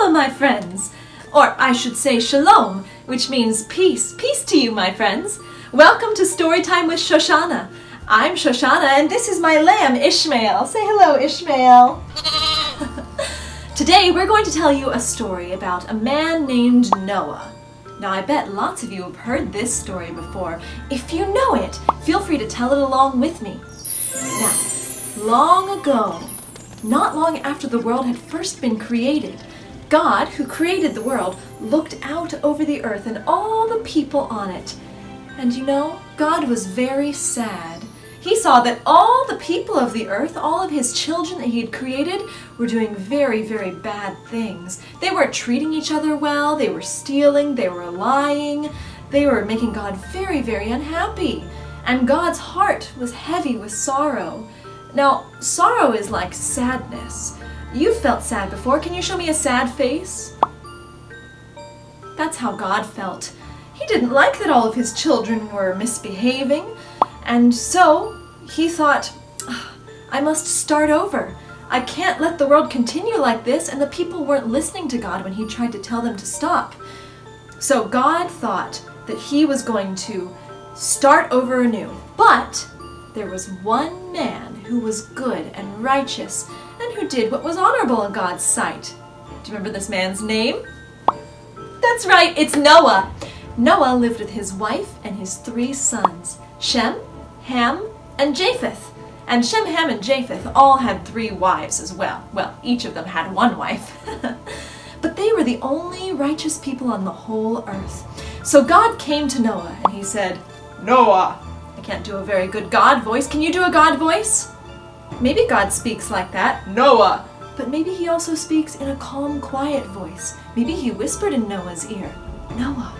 Shalom, my friends! Or I should say shalom, which means peace. Peace to you, my friends. Welcome to Storytime with Shoshana. I'm Shoshana, and this is my lamb, Ishmael. Say hello, Ishmael. Today, we're going to tell you a story about a man named Noah. Now, I bet lots of you have heard this story before. If you know it, feel free to tell it along with me. Now, long ago, not long after the world had first been created, God, who created the world, looked out over the earth and all the people on it. And you know, God was very sad. He saw that all the people of the earth, all of his children that he had created, were doing very, very bad things. They weren't treating each other well, they were stealing, they were lying, they were making God very, very unhappy. And God's heart was heavy with sorrow. Now, sorrow is like sadness. You've felt sad before. Can you show me a sad face? That's how God felt. He didn't like that all of his children were misbehaving, and so he thought, I must start over. I can't let the world continue like this, and the people weren't listening to God when he tried to tell them to stop. So God thought that he was going to start over anew. But there was one man who was good and righteous and who did what was honorable in God's sight. Do you remember this man's name? That's right, it's Noah. Noah lived with his wife and his 3 sons, Shem, Ham, and Japheth. And Shem, Ham, and Japheth all had 3 wives as well. Well, each of them had 1 wife. But they were the only righteous people on the whole earth. So God came to Noah and he said, Noah. I can't do a very good God voice. Can you do a God voice? Maybe God speaks like that, Noah. But maybe he also speaks in a calm, quiet voice. Maybe he whispered in Noah's ear, Noah.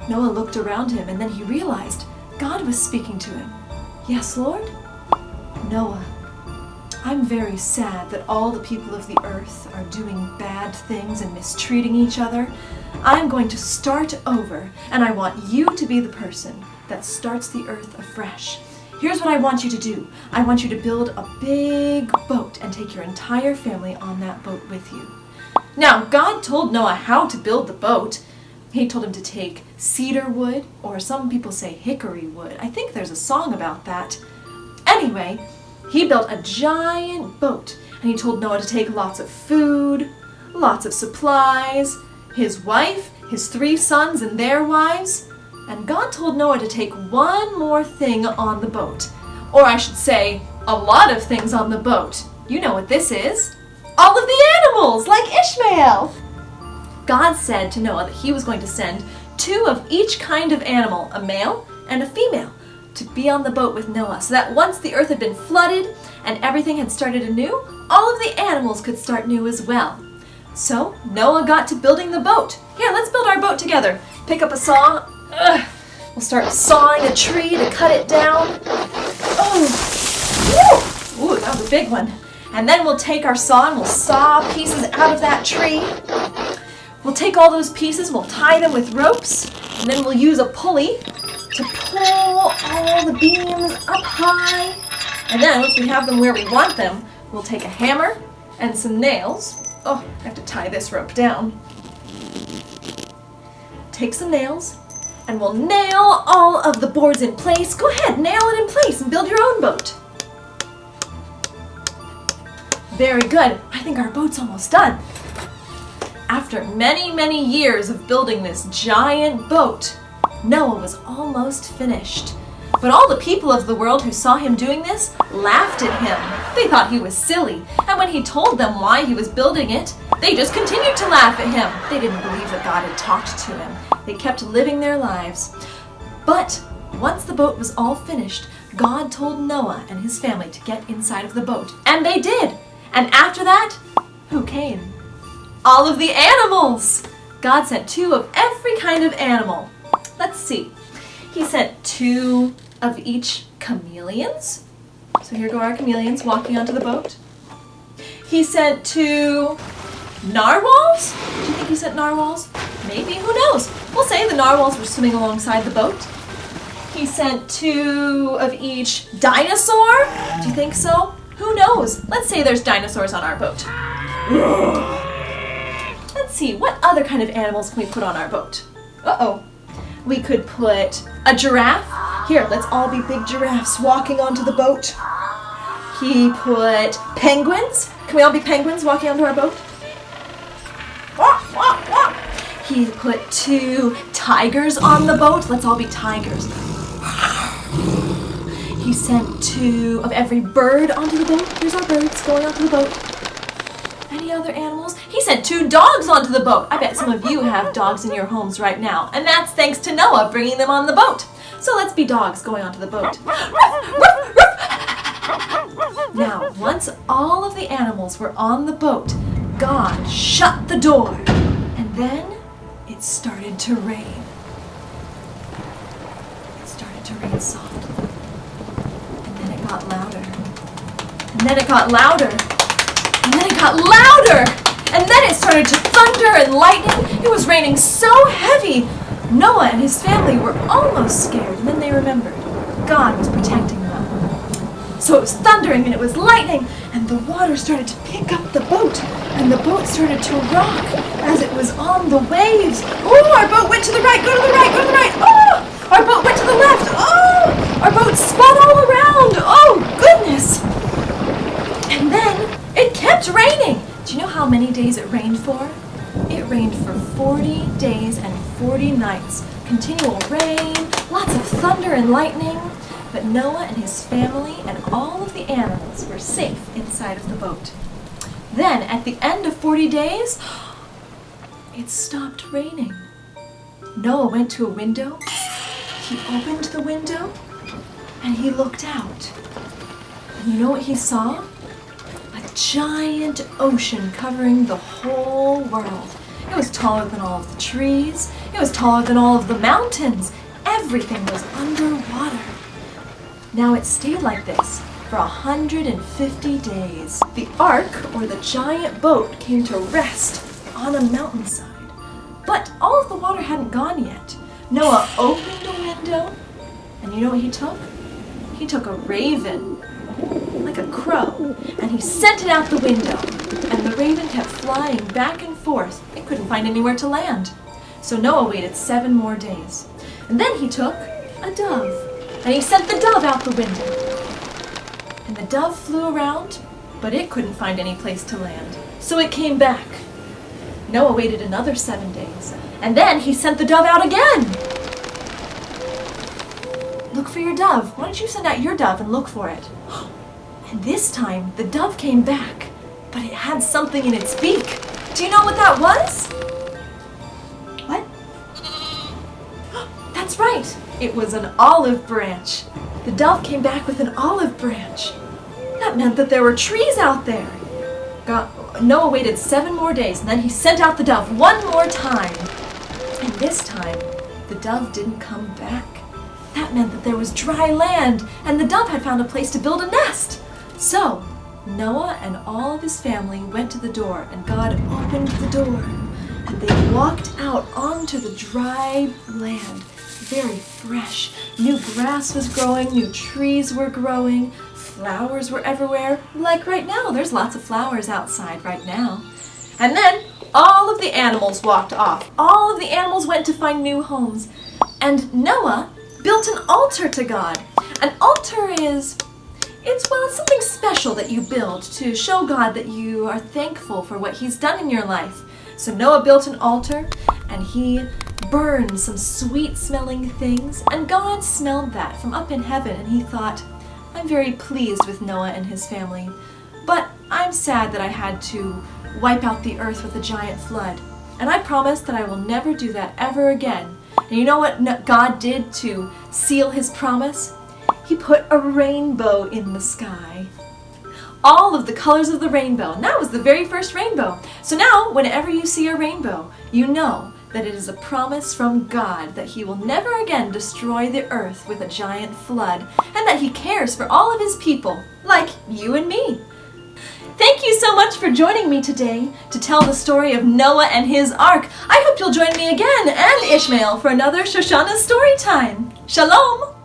Noah looked around him and then he realized God was speaking to him. Yes, Lord? Noah, I'm very sad that all the people of the earth are doing bad things and mistreating each other. I'm going to start over, and I want you to be the person that starts the earth afresh. Here's what I want you to do. I want you to build a big boat and take your entire family on that boat with you. Now, God told Noah how to build the boat. He told him to take cedar wood, or some people say hickory wood. I think there's a song about that. Anyway, he built a giant boat, and he told Noah to take lots of food, lots of supplies, his wife, his 3 sons and their wives, and God told Noah to take one more thing on the boat. Or I should say, a lot of things on the boat. You know what this is. All of the animals, like Ishmael. God said to Noah that he was going to send 2 of each kind of animal, a male and a female, to be on the boat with Noah, so that once the earth had been flooded and everything had started anew, all of the animals could start new as well. So Noah got to building the boat. Here, let's build our boat together. Pick up a saw. We'll start sawing a tree to cut it down. Oh, ooh, that was a big one. And then we'll take our saw and we'll saw pieces out of that tree. We'll take all those pieces, we'll tie them with ropes, and then we'll use a pulley to pull all the beams up high. And then once we have them where we want them, we'll take a hammer and some nails. Oh, I have to tie this rope down. Take some nails, and we'll nail all of the boards in place. Go ahead, nail it in place and build your own boat. Very good. I think our boat's almost done. After many, many years of building this giant boat, Noah was almost finished. But all the people of the world who saw him doing this laughed at him. They thought he was silly, and when he told them why he was building it, they just continued to laugh at him. They didn't believe that God had talked to him. They kept living their lives. But once the boat was all finished, God told Noah and his family to get inside of the boat. And they did. And after that, who came? All of the animals! God sent 2 of every kind of animal. Let's see. He sent 2 of each chameleons. So here go our chameleons walking onto the boat. He sent 2 narwhals. Do you think he sent narwhals? Maybe, who knows? We'll say the narwhals were swimming alongside the boat. He sent 2 of each dinosaur. Do you think so? Who knows? Let's say there's dinosaurs on our boat. let's see, what other kind of animals can we put on our boat? Uh-oh. We could put a giraffe. Here, let's all be big giraffes walking onto the boat. He put penguins. Can we all be penguins walking onto our boat? He put 2 tigers on the boat. Let's all be tigers. He sent 2 of every bird onto the boat. Here's our birds going onto the boat. Any other animals? He sent 2 dogs onto the boat. I bet some of you have dogs in your homes right now. And that's thanks to Noah bringing them on the boat. So let's be dogs going onto the boat. Now, once all of the animals were on the boat, God shut the door. And then it started to rain. It started to rain softly. And then it got louder. And then it got louder. And then it got louder. And then it started to thunder and lightning. It was raining so heavy. Noah and his family were almost scared. And then they remembered God was protecting them. So it was thundering and it was lightning. And the water started to pick up the boat. And the boat started to rock as it was on the waves. Oh, our boat went to the right. Go to the right. Go to the right. Oh, our boat went to the left. Oh, our boat spun all around. Oh, goodness. And then it kept raining. Do you know how many days it rained for? It rained for 40 days and 40 nights. Continual rain, lots of thunder and lightning. But Noah and his family and all of the animals were safe inside of the boat. Then, at the end of 40 days, it stopped raining. Noah went to a window. He opened the window and he looked out. And you know what he saw? A giant ocean covering the whole world. It was taller than all of the trees. It was taller than all of the mountains. Everything was underwater. Now it stayed like this for 150 days. The ark, or the giant boat, came to rest on a mountainside. But all of the water hadn't gone yet. Noah opened a window, and you know what he took? He took a raven, like a crow, and he sent it out the window. And the raven kept flying back and forth. It couldn't find anywhere to land. So Noah waited 7 more days. And then he took a dove, and he sent the dove out the window. And the dove flew around, but it couldn't find any place to land. So it came back. Noah waited another 7 days, and then he sent the dove out again. Look for your dove. Why don't you send out your dove and look for it? And this time, the dove came back, but it had something in its beak. Do you know what that was? What? That's right. It was an olive branch. The dove came back with an olive branch. That meant that there were trees out there. Noah waited 7 more days, and then he sent out the dove one more time. And this time, the dove didn't come back. That meant that there was dry land, and the dove had found a place to build a nest. So, Noah and all of his family went to the door, and God opened the door, and they walked out onto the dry land. Very fresh. New grass was growing, new trees were growing, flowers were everywhere. Like right now, there's lots of flowers outside right now. And then all of the animals walked off. All of the animals went to find new homes. And Noah built an altar to God. An altar is, it's something special that you build to show God that you are thankful for what He's done in your life. So Noah built an altar, and he burned some sweet-smelling things, and God smelled that from up in heaven, and He thought, I'm very pleased with Noah and his family, but I'm sad that I had to wipe out the earth with a giant flood, and I promise that I will never do that ever again. And you know what God did to seal His promise? He put a rainbow in the sky. All of the colors of the rainbow, and that was the very first rainbow. So now, whenever you see a rainbow, you know that it is a promise from God that He will never again destroy the earth with a giant flood, and that He cares for all of His people, like you and me. Thank you so much for joining me today to tell the story of Noah and his ark. I hope you'll join me again and Ishmael for another Shoshana story time. Shalom!